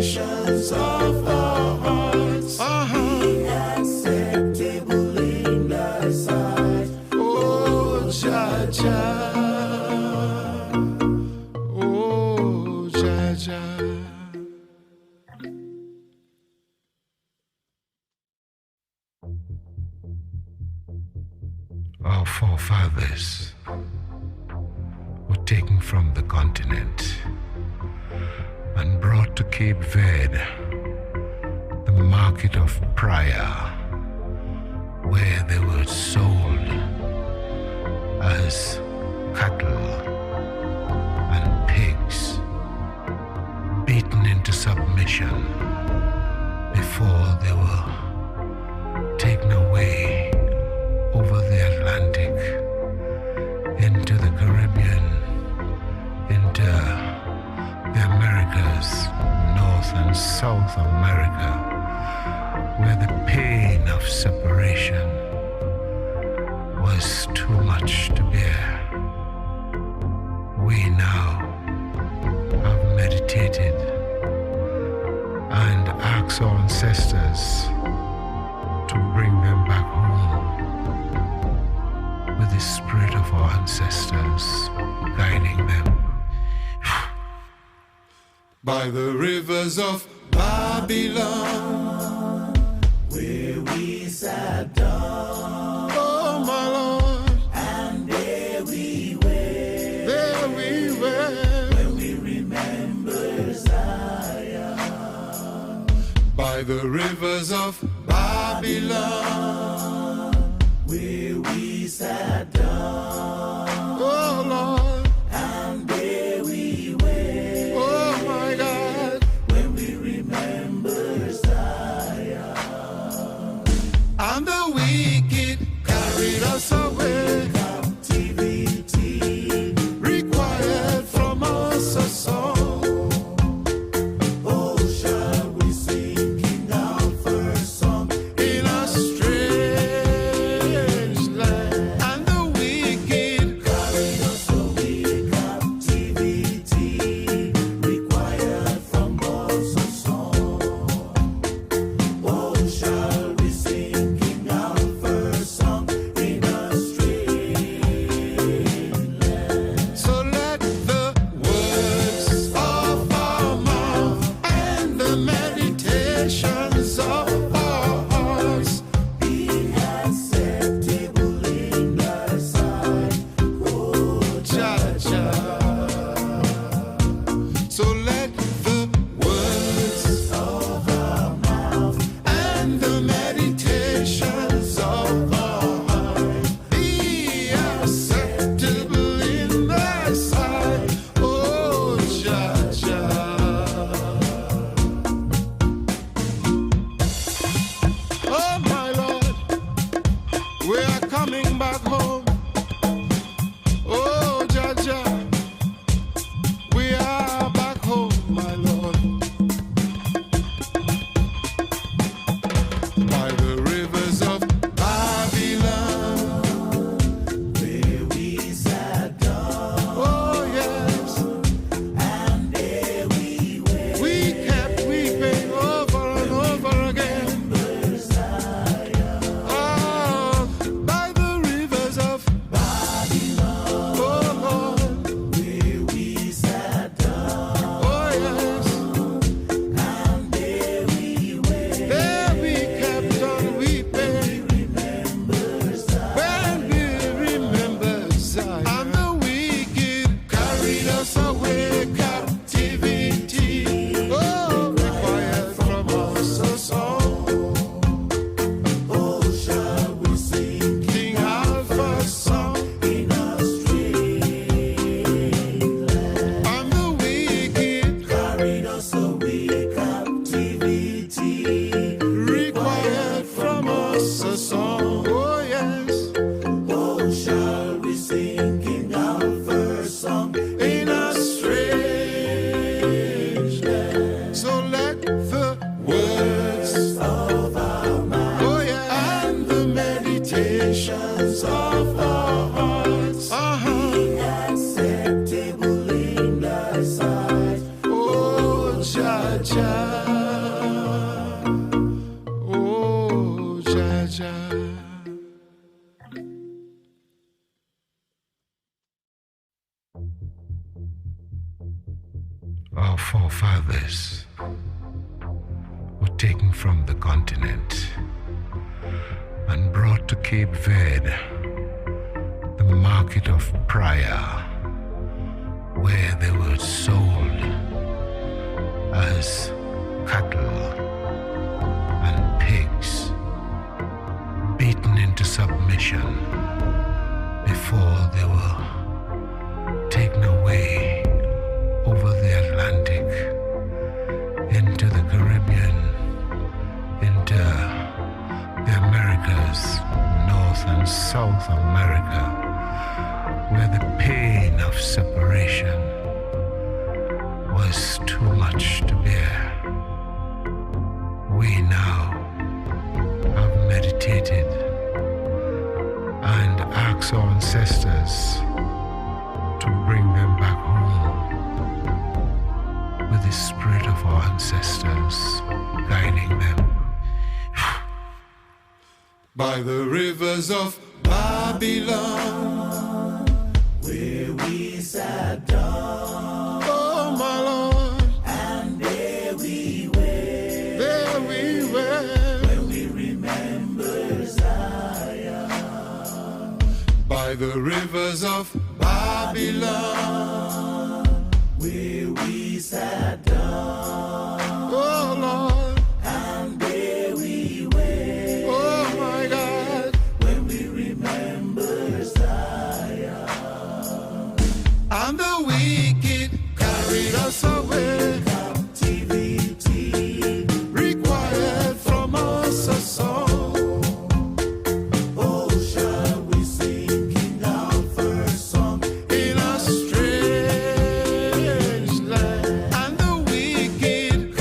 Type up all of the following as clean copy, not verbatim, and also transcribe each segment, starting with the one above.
meditations of our hearts be acceptable in thy sight. Oh, Jah Jah. Oh, Jah Jah. Our forefathers were taken from the continent and brought to Cape Verde, the market of Praia, where they were sold as cattle and pigs, beaten into submission before they were taken away over the Atlantic into the Caribbean, into the Americas, North and South America, where the pain of separation was too much to bear. We now have meditated and asked our ancestors to bring them back home with the spirit of our ancestors guiding them. By the rivers of Babylon, where we sat down, oh my Lord, and there we were, when we remember Zion. By the rivers of Babylon, where we sat down, oh Lord, and there we were, oh my God, when we remember Zion. And the wicked carried us away. Captivity required from us a song. Oh, shall we sing King our first song in a strange land? And the wicked carried us away. Captivity required from us a song. Oh, shall we sing King our first song in a strange land? So let the words of our mouth and the meditations of our hearts be acceptable in thy sight. Oh, Jah Jah. So let the words Jah. Oh, Jah, Jah. Our forefathers were taken from the continent and brought to Cape Verde, the market of Praia, where they were sold as cattle and pigs, beaten into submission before they were taken away over the Atlantic into the Caribbean, into the Americas, North and South America, where the pain of separation was too much to bear. We now have meditated and asked our ancestors to bring them back home with the spirit of our ancestors guiding them. By the rivers of Babylon, where we sat down, oh my Lord, and there we were, when we remember Zion. By the rivers of Babylon, where we sat down, oh Lord, and there we were, oh my God, when we remember Zion. And the wicked carried us away. Captivity required from us a song. Oh, shall we sing King Alpha's song in a strange land? And the wicked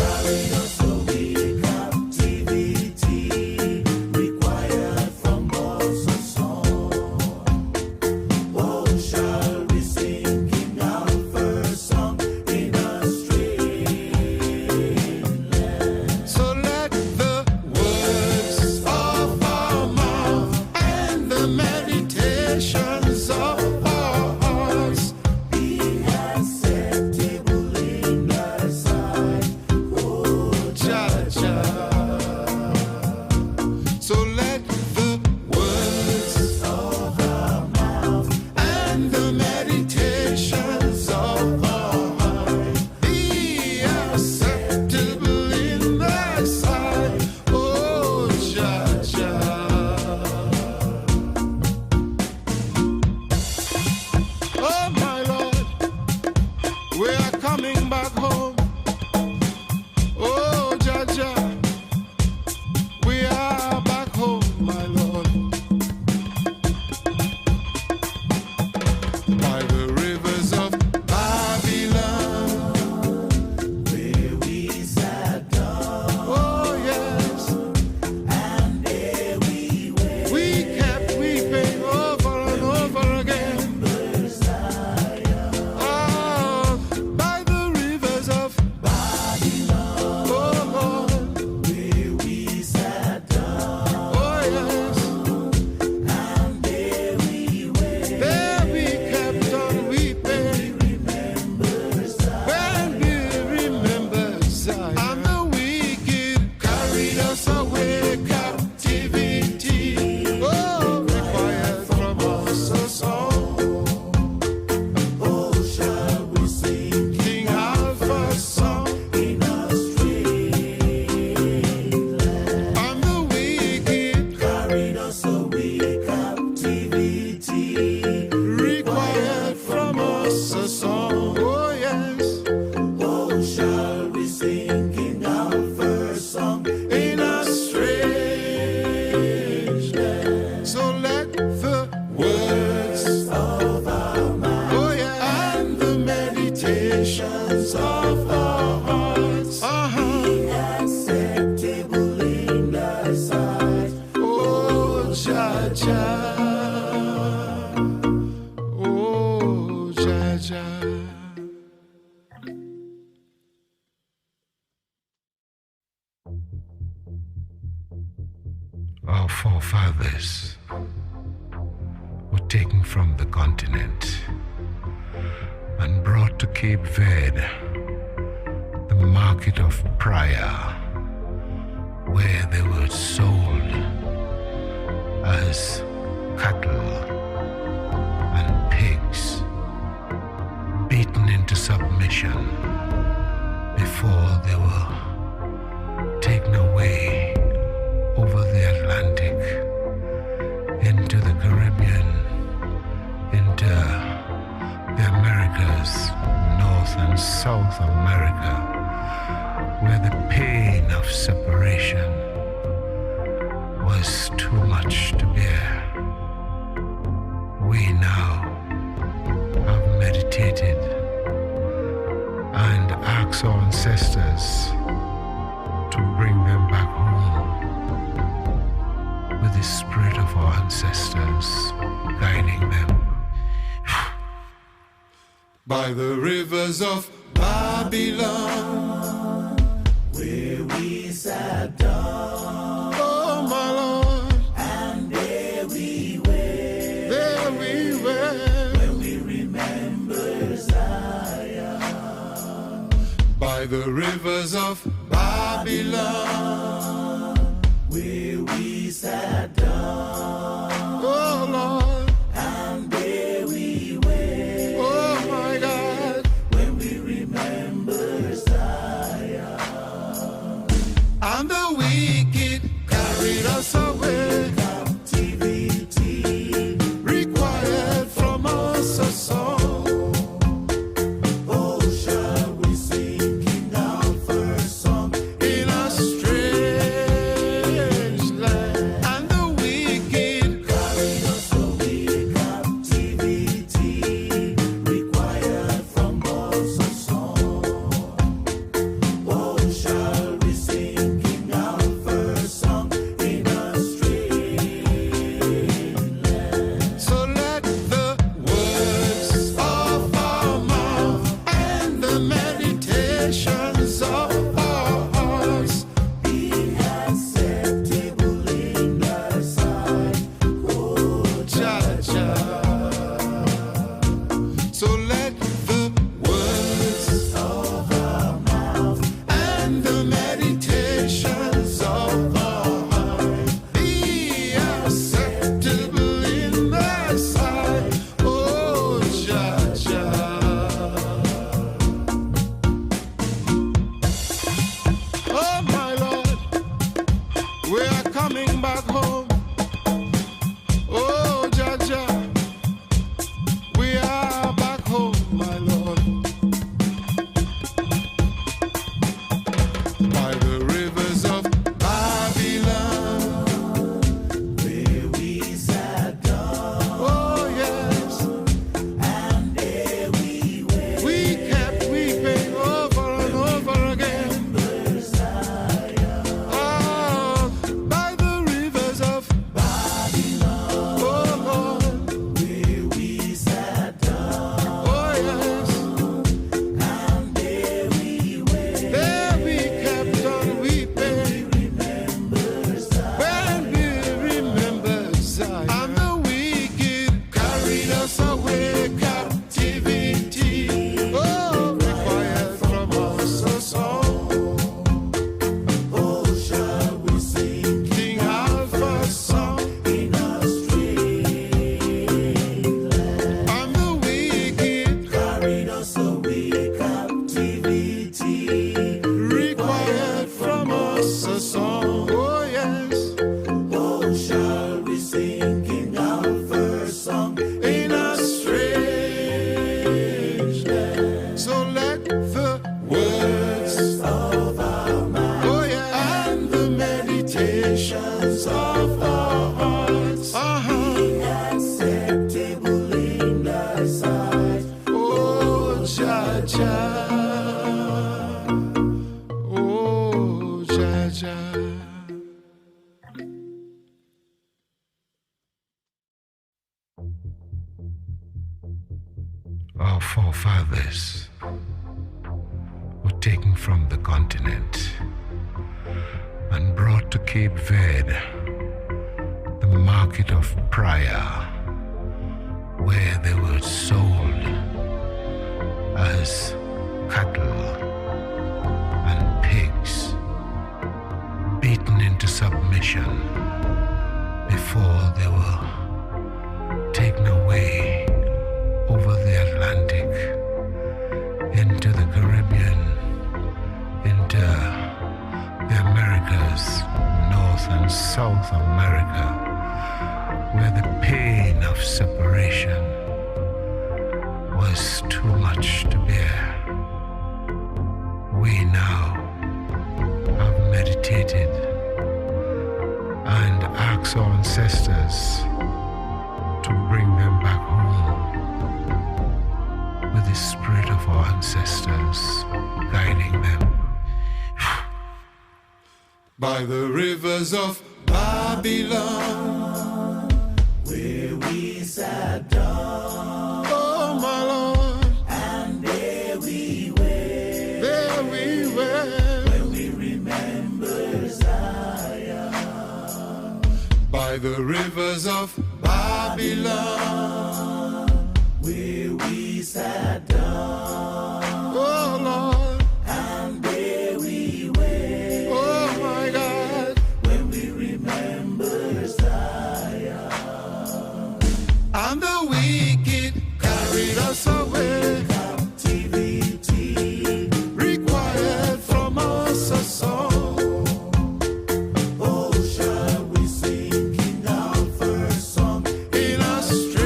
Our forefathers were taken from the continent and brought to Cape Verde, the market of Praia, where they were sold as cattle and pigs, beaten into submission before they were taken away over the Atlantic into the Caribbean, into the Americas, North and South America, where the pain of separation was too much to bear. We now have meditated and asked our ancestors to bring them back home with the spirit of our ancestors guiding them. By the rivers of Babylon, where we sat down, oh my Lord, and there we were, when we remember Zion. By the rivers of Babylon, where we sat down, oh Lord, and there we were, oh my God, when we remember Zion. And the wicked carried us away. Captivity required from us a song. Oh, shall we sing King Alpha's song in a strange land? And the wicked carried us away. Captivity required from us a song. Oh, shall we sing King Alpha's song in a strange land? So let the words of our mouth and the meditations of our hearts be acceptable in thy sight, oh Jah Jah. So let the words of our mouth and the meditations of our heart be acceptable in thy sight, oh Jah Jah. Oh my Lord, we are coming back home. Oh Jah Jah, we are back home, my Lord. By the rivers of Babylon, where we sat down, oh yes, and there we were. We kept weeping over and over again. Oh, by the rivers of Babylon, oh Lord, where we sat down, oh yes, and there we were. There we kept on weeping when we remembered Zion. And the wicked carried us away. Captivity, oh, required from us a song. Oh, shall we sing King Alpha's song in a strange land? And the wicked carried us away. Captivity required from us a song. Oh yes. Oh, shall we sing King Alpha's song in a strange land? So let the words of our mouth, oh yeah, and the meditations of our hearts be acceptable in thy sight, oh Jah Jah, oh Jah Jah. Our forefathers were taken from the continent and brought to Cape Verde, market of Praia, where they were sold as cattle and pigs, beaten into submission before they were taken away over the Atlantic into the Caribbean, into the Americas, North and South America, where the pain of separation was too much to bear. We now have meditated and asked our ancestors to bring them back home with the spirit of our ancestors guiding them. By the rivers of Babylon, where we sat down, oh my Lord, and there we were, when we remember Zion. By the rivers of Babylon, where we sat down, oh Lord, and there we were, oh my God, when we remember Zion. And the wicked carried us away. Captivity required from us a song. Oh, shall we sing in our first song in a strange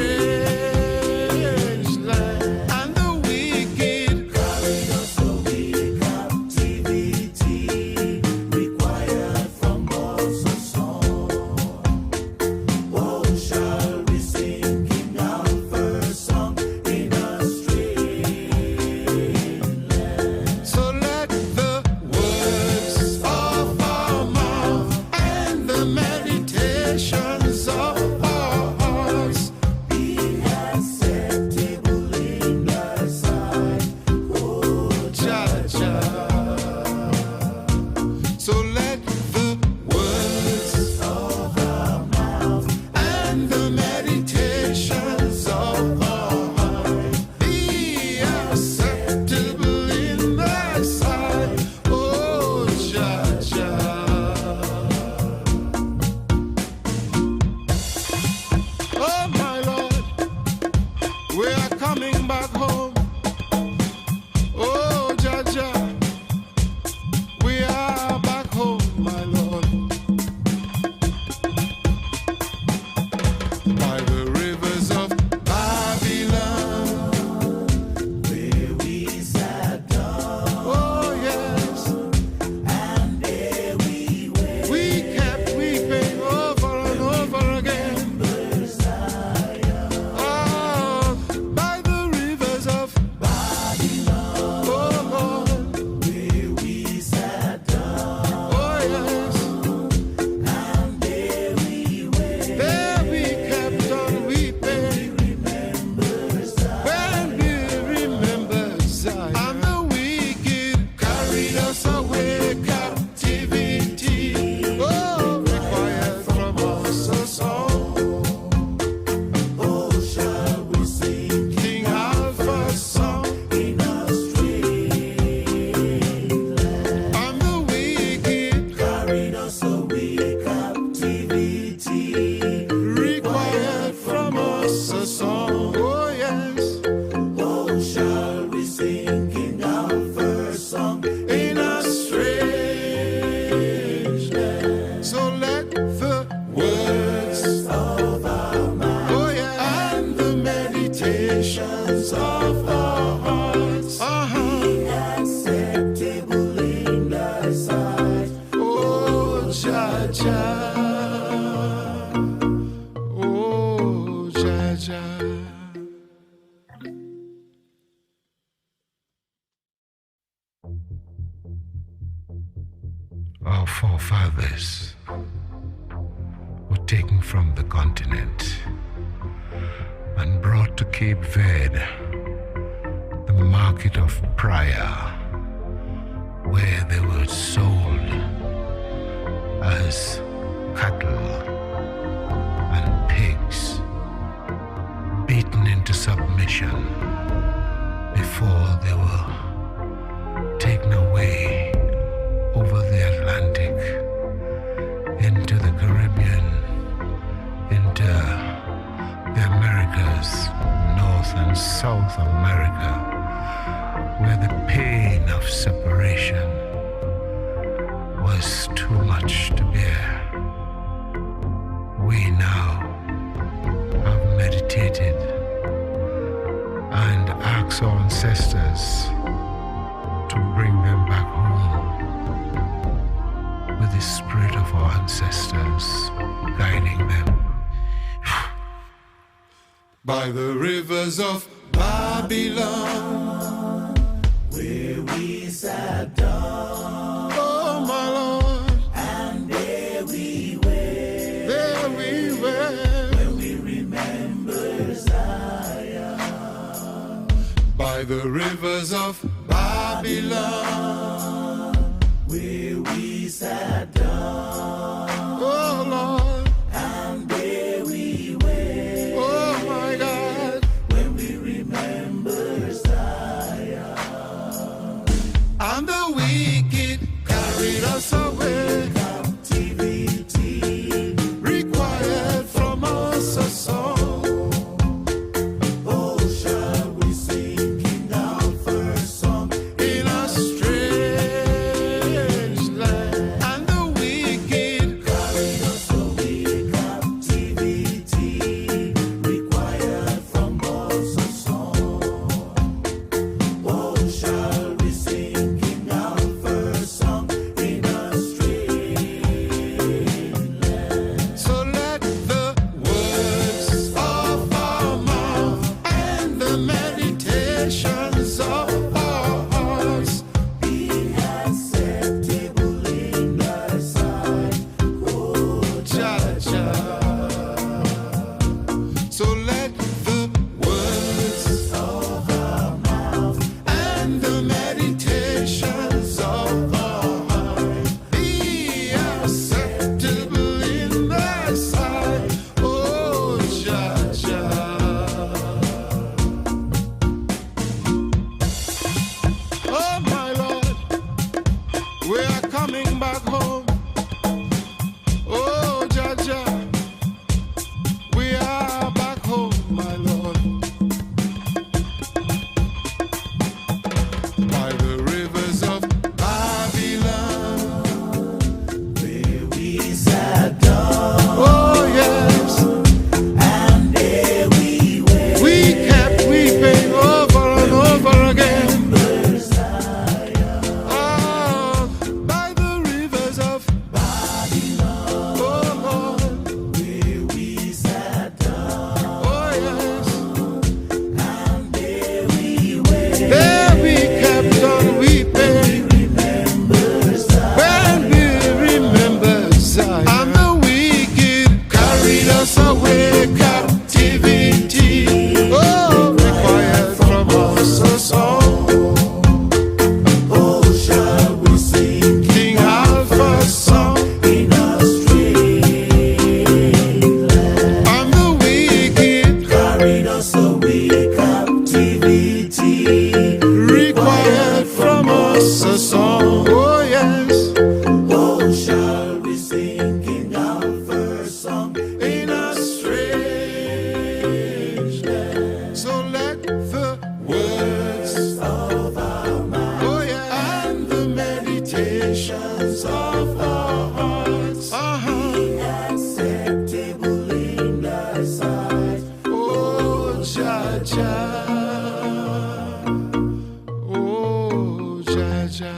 land? And the wicked carried us away. Captivity required from us a song. Oh, shall we sing in our first song in a strange land? So let the words of our mouth and the meditations of our hearts be acceptable in thy sight, oh Jah Jah. So let the words of our mouth and the meditations of our heart be acceptable in thy sight, oh Jah Jah. Oh my Lord, we are coming back home. Oh Jah Jah, we are back home, my Lord. By the rivers of Babylon, where we sat down, oh yes, and there we were. We kept weeping over and over again. Oh, by the rivers of Babylon, oh Lord, where we sat down, oh yes, and there we were. There we kept on weeping. When we remember Zion. And the wicked carried us away. Captivity, oh, required from us a song. Oh, shall we sing King Alpha's song in a strange land? And the wicked carried us away. Captivity required from us a song. Oh yes. Oh, shall we sing King Alpha's song in a strange land? So let the words of our mouth, oh yeah, and the meditations of our hearts be acceptable in thy sight, oh Jah Jah, oh Jah Jah. Our forefathers were taken from the continent and brought to Cape Verde, the market of Praia, where they were sold as cattle and separation was too much to bear. We now have meditated and asked our ancestors to bring them back home with the spirit of our ancestors guiding them. By the rivers of Babylon, where we sat down, oh my Lord, and there we were, when we remember Zion. By the rivers of Babylon, where we sat down, oh Lord, and there we were, oh my God, when we remember Zion. And the wicked carried us away. Captivity required from us a song. Oh, shall we sing King Alpha's song in a strange land? And the wicked carried us away. Captivity required from us a song. Oh, shall we sing King Alpha's song in a strange land? So let the words of our mouth and the meditations of our hearts be acceptable in thy sight, oh Jah Jah. So let the words of our mouth and the meditations of our heart be acceptable in thy sight, oh Jah Jah. Oh my Lord, we are coming back home. Oh Jah Jah, we are back home, my Lord. By the rivers of Babylon, where we sat down. Oh yes, and there we were. We kept weeping over and over again. Oh, by the rivers of Babylon, oh Lord, where we sat down. Oh yes, and there we were. There we kept on weeping when we remembered Zion. And the wicked carried us away. Captivity, oh, required from us a song. Oh, shall we sing King Alpha's song in a strange land? And the wicked carried us away. Captivity required from us a song. Oh yes. Oh, shall we sing King Alpha's song in a strange land? So let the words of our mouth, oh yeah, and the meditations of our hearts be acceptable in thy sight, oh Jah Jah, oh Jah Jah.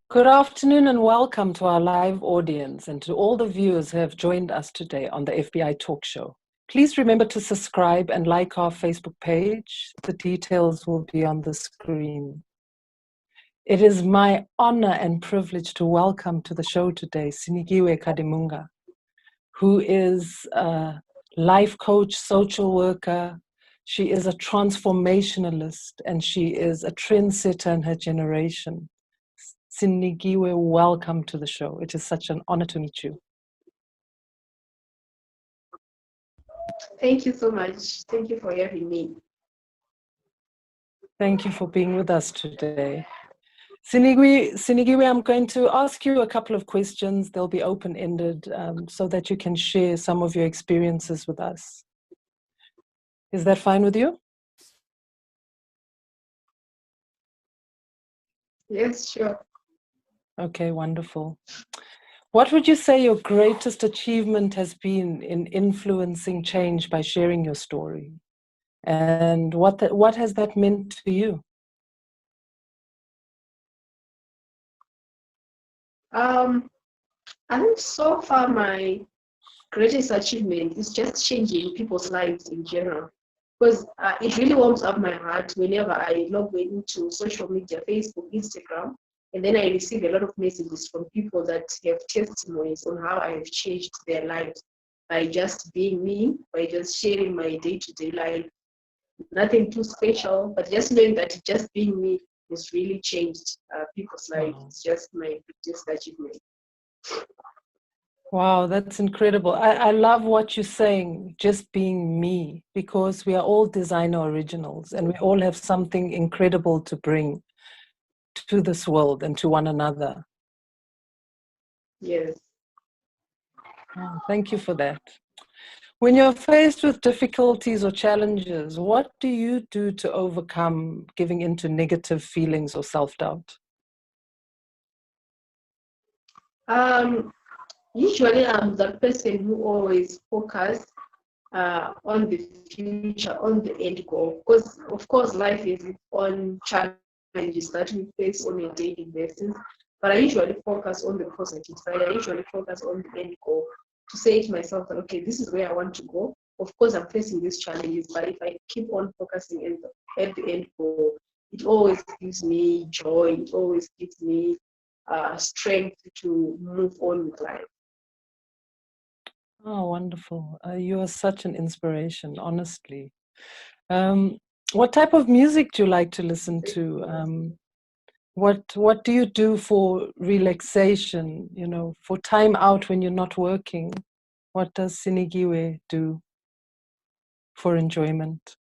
Good afternoon and welcome to our live audience and to all the viewers who have joined us today on the FBI Talk Show. Please remember to subscribe and like our Facebook page. The details will be on the screen. It is my honor and privilege to welcome to the show today Sinikiwe Kadimunga, who is a life coach, social worker. She is a transformationalist and she is a trendsetter in her generation. Sinikiwe, welcome to the show. It is such an honor to meet you. Thank you so much. Thank you for having me. Thank you for being with us today. Sinikiwe, I'm going to ask you a couple of questions. They'll be open-ended so that you can share some of your experiences with us. Is that fine with you? Yes, sure. Okay, wonderful. What would you say your greatest achievement has been in influencing change by sharing your story? And what has that meant to you? I think so far my greatest achievement is just changing people's lives in general. Because it really warms up my heart whenever I log into social media, Facebook, Instagram, and then I receive a lot of messages from people that have testimonies on how I have changed their lives by just being me, by just sharing my day-to-day life. Nothing too special, but just knowing that just being me has really changed people's lives. It's just my biggest achievement. Wow, that's incredible. I love what you're saying, just being me, because we are all designer originals and we all have something incredible to bring to this world and to one another. Yes. Oh, thank you for that. When you're faced with difficulties or challenges, what do you do to overcome giving into negative feelings or self-doubt? Usually I'm the person who always focus on the future, on the end goal. Because of course life is on challenges that we face on a daily basis. But I usually focus on the positive side. I usually focus on the end goal to say to myself that, okay, this is where I want to go. Of course, I'm facing these challenges, but if I keep on focusing at the end goal, it always gives me joy. It always gives me strength to move on with life. Oh, wonderful. You are such an inspiration, honestly. What type of music do you like to listen to? What do you do for relaxation, for time out when you're not working? What does Sinikiwe do for enjoyment?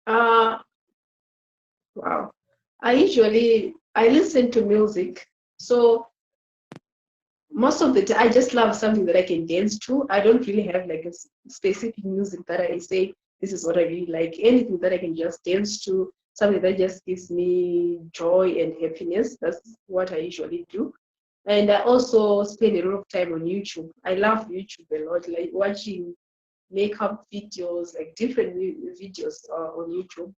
Wow. I listen to music. So most of the time, I just love something that I can dance to. I don't really have like a specific music that I say, this is what I really like. Anything that I can just dance to, something that just gives me joy and happiness. That's what I usually do. And I also spend a lot of time on YouTube. I love YouTube a lot, like watching makeup videos, like different videos on YouTube.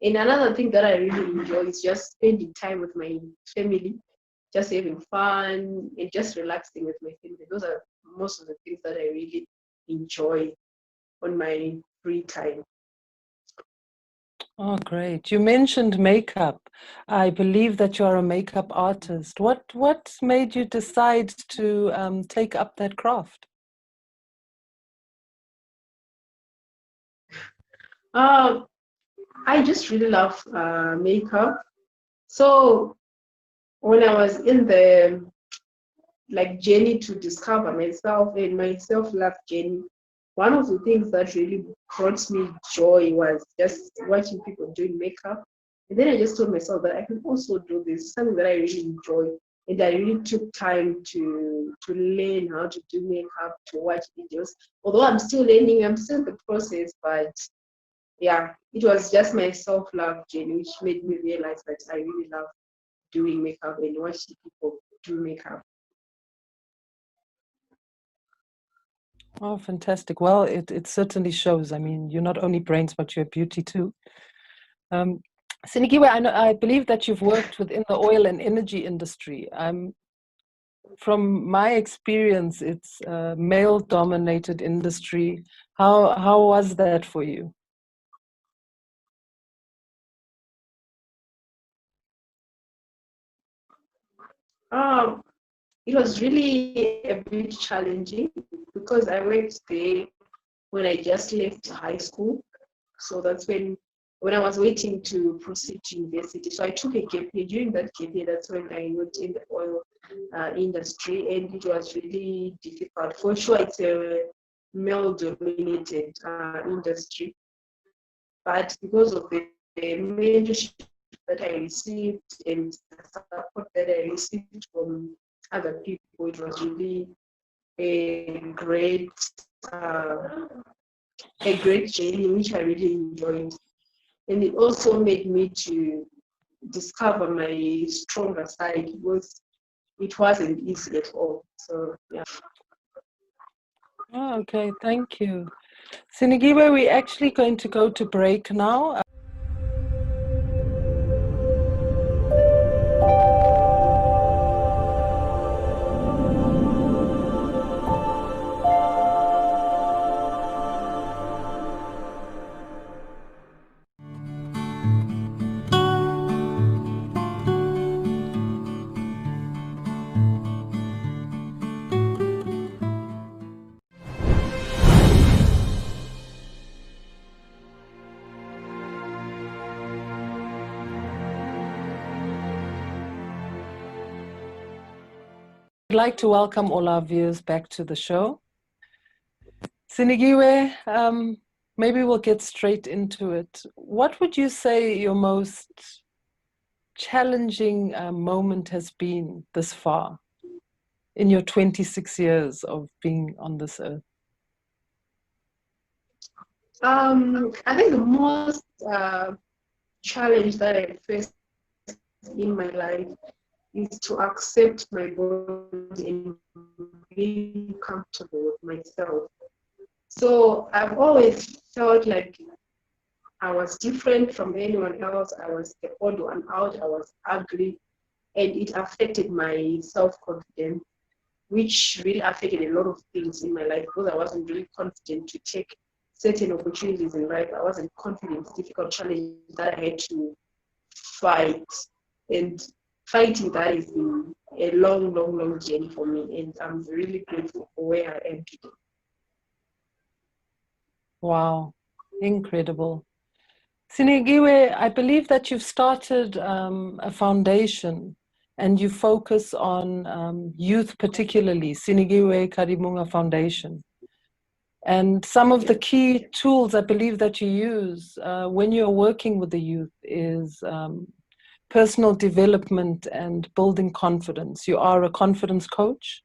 And another thing that I really enjoy is just spending time with my family, just having fun and just relaxing with my family. Those are most of the things that I really enjoy on my free time. Oh, great. You mentioned makeup. I believe that you are a makeup artist. What made you decide to take up that craft? I just really love makeup. So when I was in the journey to discover myself and my self-love journey, one of the things that really brought me joy was just watching people doing makeup. And then I just told myself that I can also do this, something that I really enjoy. And I really took time to learn how to do makeup, to watch videos. Although I'm still learning, I'm still in the process, but yeah, it was just my self-love journey which made me realize that I really love doing makeup and watching people do makeup. Oh, fantastic. Well, it certainly shows. I mean, you're not only brains, but you're beauty too. Sinikiwe, I believe that you've worked within the oil and energy industry. From my experience, it's a male-dominated industry. How was that for you? Um, it was really a bit challenging because I worked there when I just left high school. So that's when I was waiting to proceed to university. So I took a gap year. During that gap year, that's when I worked in the oil industry, and it was really difficult. For sure, it's a male-dominated industry, but because of the mentorship that I received and the support that I received from other people, it was really a great uh, a great journey which I really enjoyed. And it also made me to discover my stronger side because it wasn't easy at all. So yeah. Oh, okay, thank you. Sinikiwe, we're actually going to go to break now. I'd like to welcome all our viewers back to the show. Sinikiwe, maybe we'll get straight into it. What would you say your most challenging moment has been this far in your 26 years of being on this earth? I think the most challenge that I faced in my life is to accept my body and be comfortable with myself. So I've always felt like I was different from anyone else. I was the odd one out. I was ugly, and it affected my self-confidence, which really affected a lot of things in my life because I wasn't really confident to take certain opportunities in life. I wasn't confident, difficult challenge that I had to fight. And fighting that has been a long, long, long journey for me. And I'm really grateful for where I am today. Wow, incredible. Sinikiwe, I believe that you've started a foundation and you focus on youth particularly, Sinikiwe Karimunga Foundation. And some of the key tools I believe that you use when you're working with the youth is personal development and building confidence. You are a confidence coach.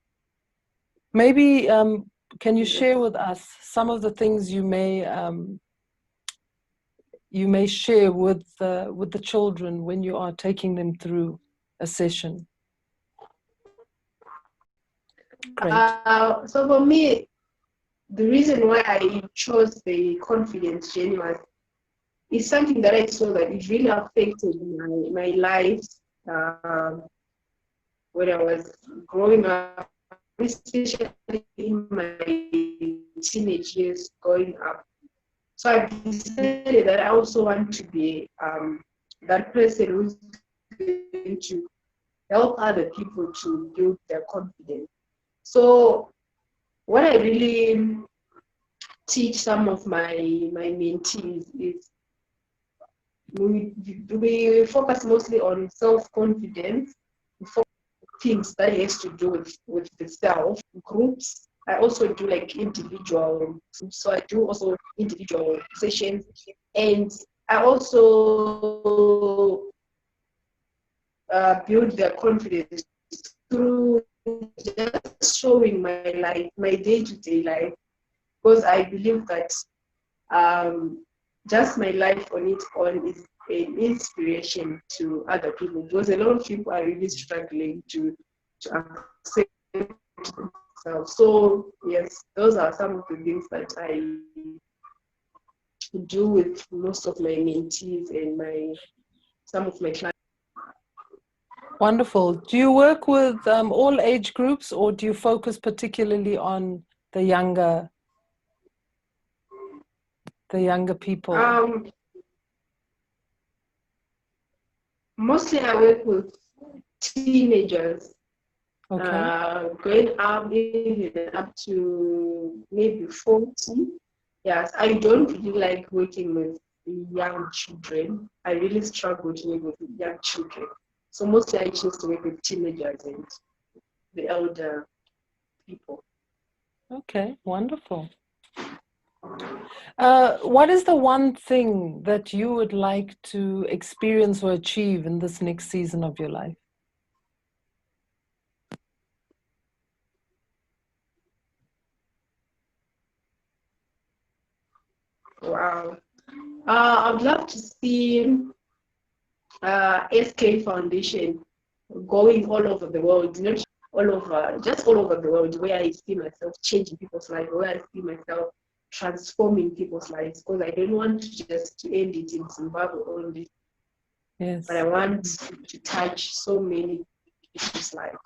Maybe can you share with us some of the things you may share with the children when you are taking them through a session? Great. So for me, the reason why I chose the confidence journey was it's something that I saw that it really affected my life when I was growing up, especially in my teenage years growing up. So I decided that I also want to be that person who's going to help other people to build their confidence. So what I really teach some of my mentees is we focus mostly on self-confidence, things that has to do with the self, groups. I also do like individual, so I do also individual sessions, and I also build their confidence through just showing my life, my day-to-day life, because I believe that just my life on its own is an inspiration to other people, because a lot of people are really struggling to accept themselves. So yes, those are some of the things that I do with most of my mentees and some of my clients. Wonderful. Do you work with all age groups, or do you focus particularly on the younger people? Mostly I work with teenagers, Okay. going up even up to maybe 40. Yes, I don't really like working with young children. I really struggle to work with young children. So mostly I choose to work with teenagers and the elder people. Okay, wonderful. What is the one thing that you would like to experience or achieve in this next season of your life? Wow. I'd love to see SK Foundation going all over the world, not just all over the world, where I see myself changing people's lives, where I see myself transforming people's lives, because I don't want to end it in Zimbabwe only, Yes. but I want to touch so many people's lives.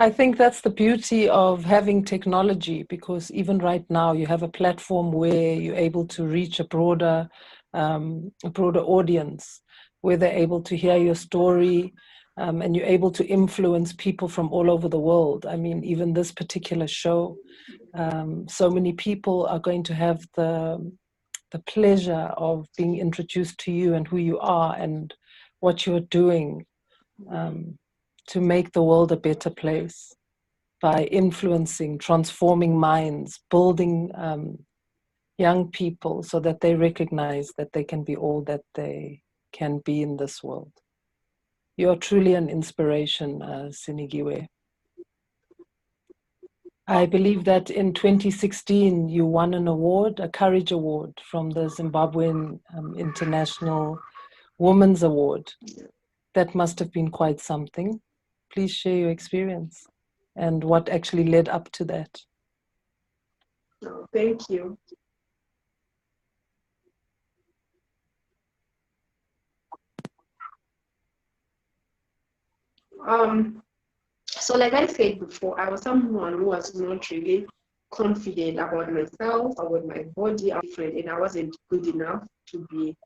I think that's the beauty of having technology, because even right now you have a platform where you're able to reach a broader audience, where they're able to hear your story, and you're able to influence people from all over the world. I mean, even this particular show, so many people are going to have the pleasure of being introduced to you and who you are and what you're doing. To make the world a better place by influencing, transforming minds, building young people so that they recognize that they can be all that they can be in this world. You're truly an inspiration, Sinigiwe. I believe that in 2016 you won an award, a Courage Award from the Zimbabwean International Women's Award. That must have been quite something. Please share your experience and what actually led up to that. Oh, thank you. So like I said before, I was someone who was not really confident about myself, about my body, I'm different, and I wasn't good enough to be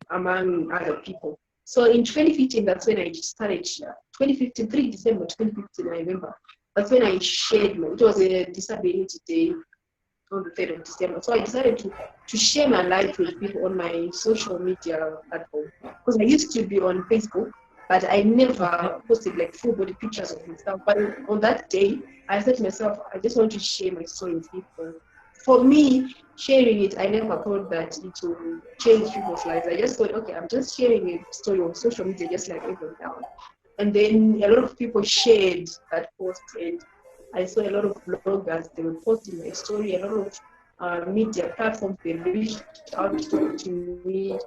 among other people. So in 2015, that's when I started, 2015, 3 December 2015, I remember. That's when I shared it was a disability day on the 3rd of December. So I decided to share my life with people on my social media platform. Because I used to be on Facebook, but I never posted like full body pictures of myself. But on that day, I said to myself, I just want to share my story with people. For me, sharing it, I never thought that it will change people's lives. I just thought, okay, I'm just sharing a story on social media just like everyone else. And then a lot of people shared that post, and I saw a lot of bloggers, they were posting my story, a lot of media platforms, they reached out to me,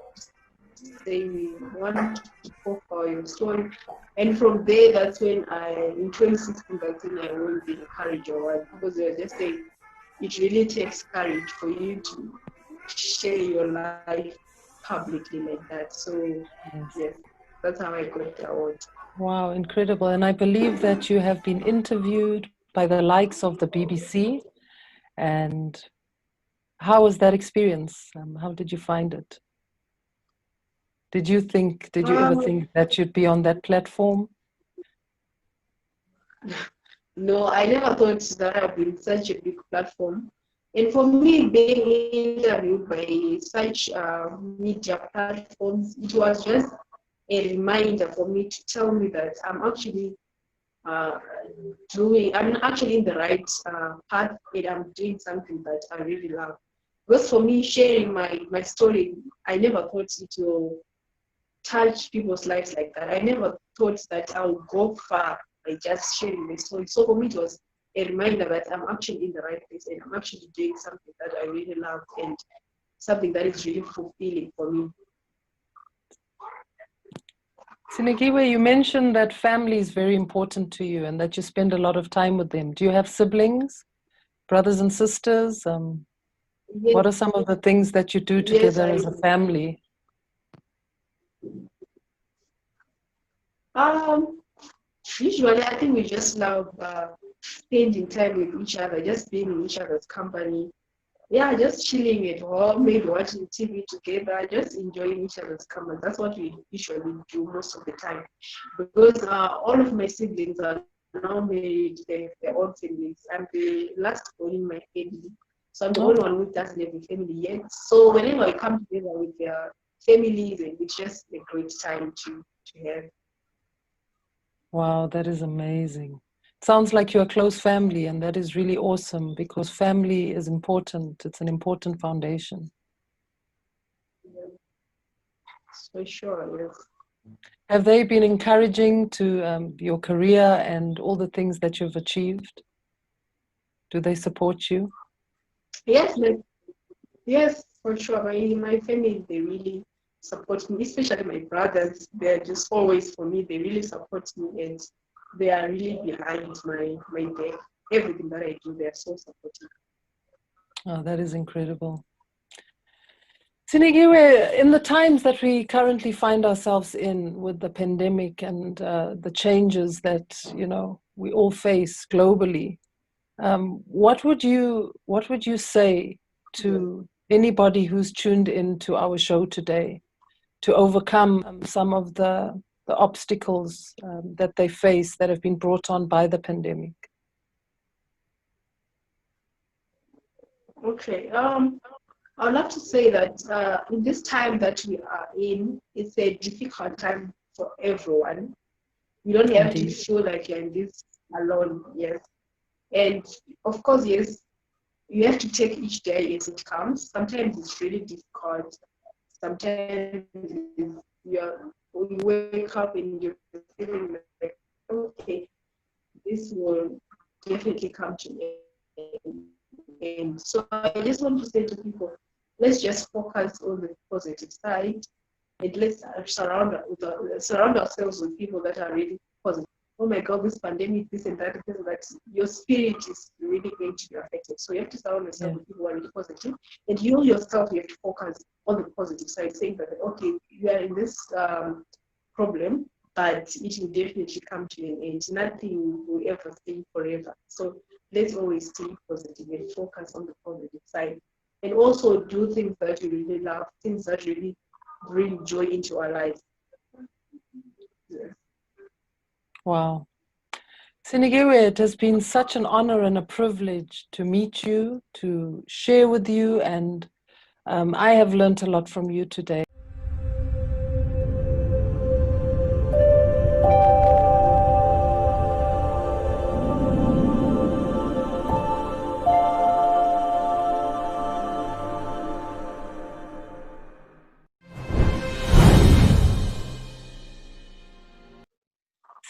saying we want to profile your story. And from there, that's when in 2016, that's when I won the Courage Award, because they were just saying, it really takes courage for you to share your life publicly like that. So yes, that's how I got the award. Wow, incredible. And I believe that you have been interviewed by the likes of the BBC. And how was that experience? How did you find it? Did you ever think that you'd be on that platform? No, I never thought that I'd be in such a big platform. And for me, being interviewed by such media platforms, it was just a reminder for me to tell me that uh, I'm actually in the right path and I'm doing something that I really love. Because for me, sharing my story, I never thought it will touch people's lives like that. I never thought that I would go far by just sharing my story. So for me, it was a reminder that I'm actually in the right place and I'm actually doing something that I really love and something that is really fulfilling for me. Sinikiwe, you mentioned that family is very important to you and that you spend a lot of time with them. Do you have siblings, brothers and sisters? Yes, What are some of the things that you do yes, together as a family? um usually I think we just love spending time with each other, just being in each other's company. Yeah, just chilling at home, maybe watching TV together, just enjoying each other's company. That's what we usually do most of the time. Because all of my siblings are now married, they have their own families. I'm the last born in my family. So I'm the Oh, only one who doesn't have a family yet. So whenever I come together with their families, and it's just a great time to have. wow, that is amazing. Sounds like you're a close family, and that is really awesome because family is important. It's an important foundation. So sure, yes. Have they been encouraging to your career and all the things that you've achieved? Do they support you? Yes, yes, for sure. My family, they really support me, especially my brothers. They're just always for me. They really support me and they are really behind my day. Everything that I do, they're so supportive. Oh, that is incredible. Sinikiwe, in the times that we currently find ourselves in with the pandemic and the changes that we all face globally, what would you say to anybody who's tuned into our show today to overcome some of the obstacles that they face that have been brought on by the pandemic? Okay. I'd love to say that in this time that we are in, it's a difficult time for everyone. You don't have to Indeed. feel like you're in this alone. Yes. And of course, yes, you have to take each day as it comes. Sometimes it's really difficult. Sometimes you wake up and you're feeling like, okay, this will definitely come to an end. And so I just want to say to people, let's just focus on the positive side and let's surround ourselves with people that are really positive. Oh my God, this pandemic, this and that, your spirit is really going to be affected. So you have to surround yourself with people who are really positive, and you yourself, you have to focus on the positive side, saying that, okay, you are in this problem, but it will definitely come to an end. Nothing will ever stay forever. So let's always stay positive and focus on the positive side. And also do things that you really love, things that really bring joy into our lives. Yes. Wow. Sinikiwe, it has been such an honor and a privilege to meet you, to share with you, and I have learned a lot from you today.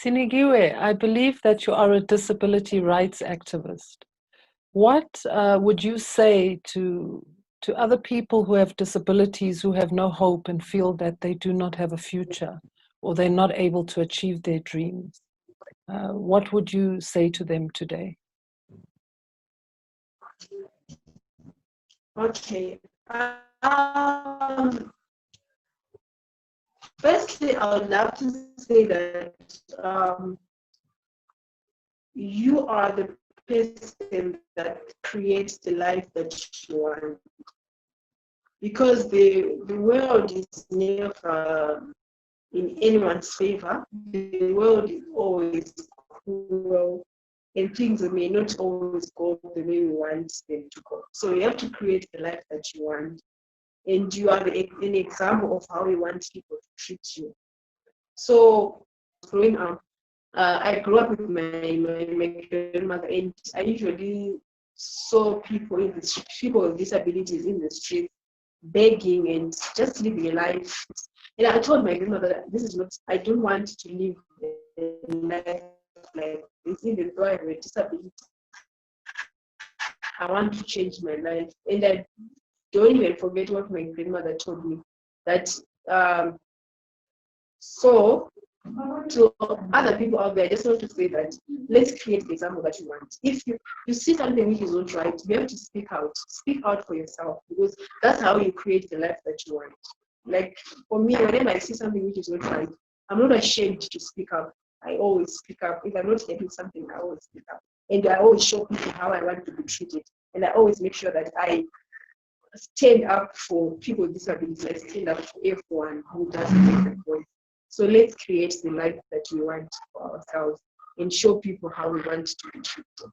Sinikiwe, I believe that you are a disability rights activist. What would you say to other people who have disabilities, who have no hope and feel that they do not have a future or they're not able to achieve their dreams? What would you say to them today? Okay. Firstly, I would love to say that you are the person that creates the life that you want. Because the world is never in anyone's favor. The world is always cruel and things may not always go the way we want them to go. So you have to create the life that you want, and you are an example of how you want people to treat you. So growing up, I grew up with my grandmother, and I usually saw people with disabilities in the streets begging and just living a life. And I told my grandmother, this is not, I don't want to live a life like this, even though I have a disability. I want to change my life. And I don't even forget what my grandmother told me, that so to other people out there, I just want to say that let's create the example that you want. If you see something which is not right, you have to speak out for yourself, because that's how you create the life that you want. Like for me, whenever I see something which is not right, I'm not ashamed to speak up. I always speak up. If I'm not happy with something, I always speak up. And I always show people how I want to be treated. And I always make sure that I stand up for people with disabilities. I stand up for everyone who doesn't make a voice. So let's create the life that we want for ourselves and show people how we want to be treated.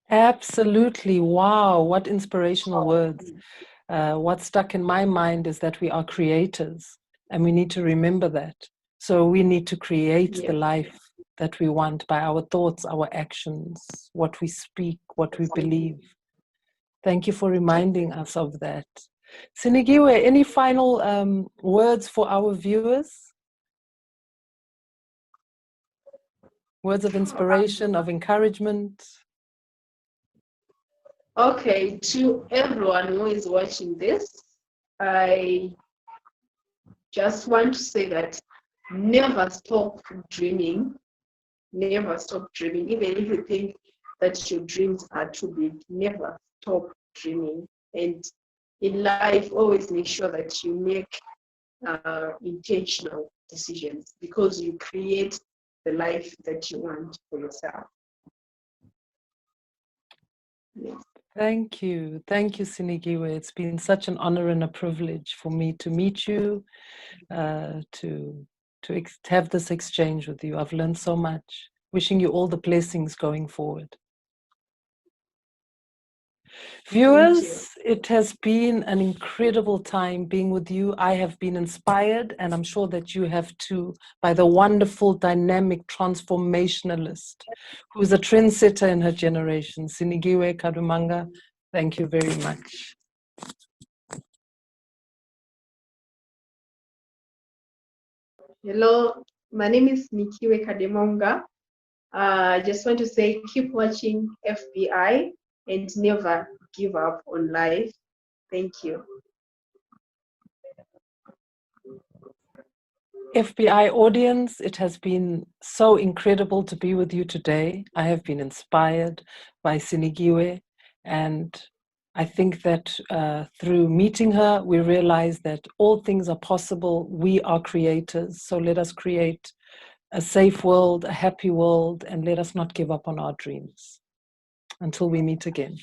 Absolutely. Wow, what inspirational words. What stuck in my mind is that we are creators, and we need to remember that. So we need to create the life that we want by our thoughts, our actions, what we speak, what we believe. Thank you for reminding us of that. Sinigiwe, any final words for our viewers? Words of inspiration, of encouragement? Okay, to everyone who is watching this, I just want to say that never stop dreaming. Never stop dreaming. Even if you think that your dreams are too big, never stop dreaming. And in life, always make sure that you make intentional decisions, because you create the life that you want for yourself. Yes. Thank you. Thank you, Sinigiwe. It's been such an honor and a privilege for me to meet you, to have this exchange with you. I've learned so much. Wishing you all the blessings going forward. Viewers, it has been an incredible time being with you. I have been inspired, and I'm sure that you have too, by the wonderful, dynamic transformationalist who is a trendsetter in her generation, Sinigiwe Kadimanga. Thank you very much. Hello, my name is Nikiwe Kadimanga. I just want to say, keep watching FBI and never give up on life. Thank you. FBI audience, it has been so incredible to be with you today. I have been inspired by Sinigiwe, and I think that through meeting her, we realize that all things are possible. We are creators, so let us create a safe world, a happy world, and let us not give up on our dreams. Until we meet again.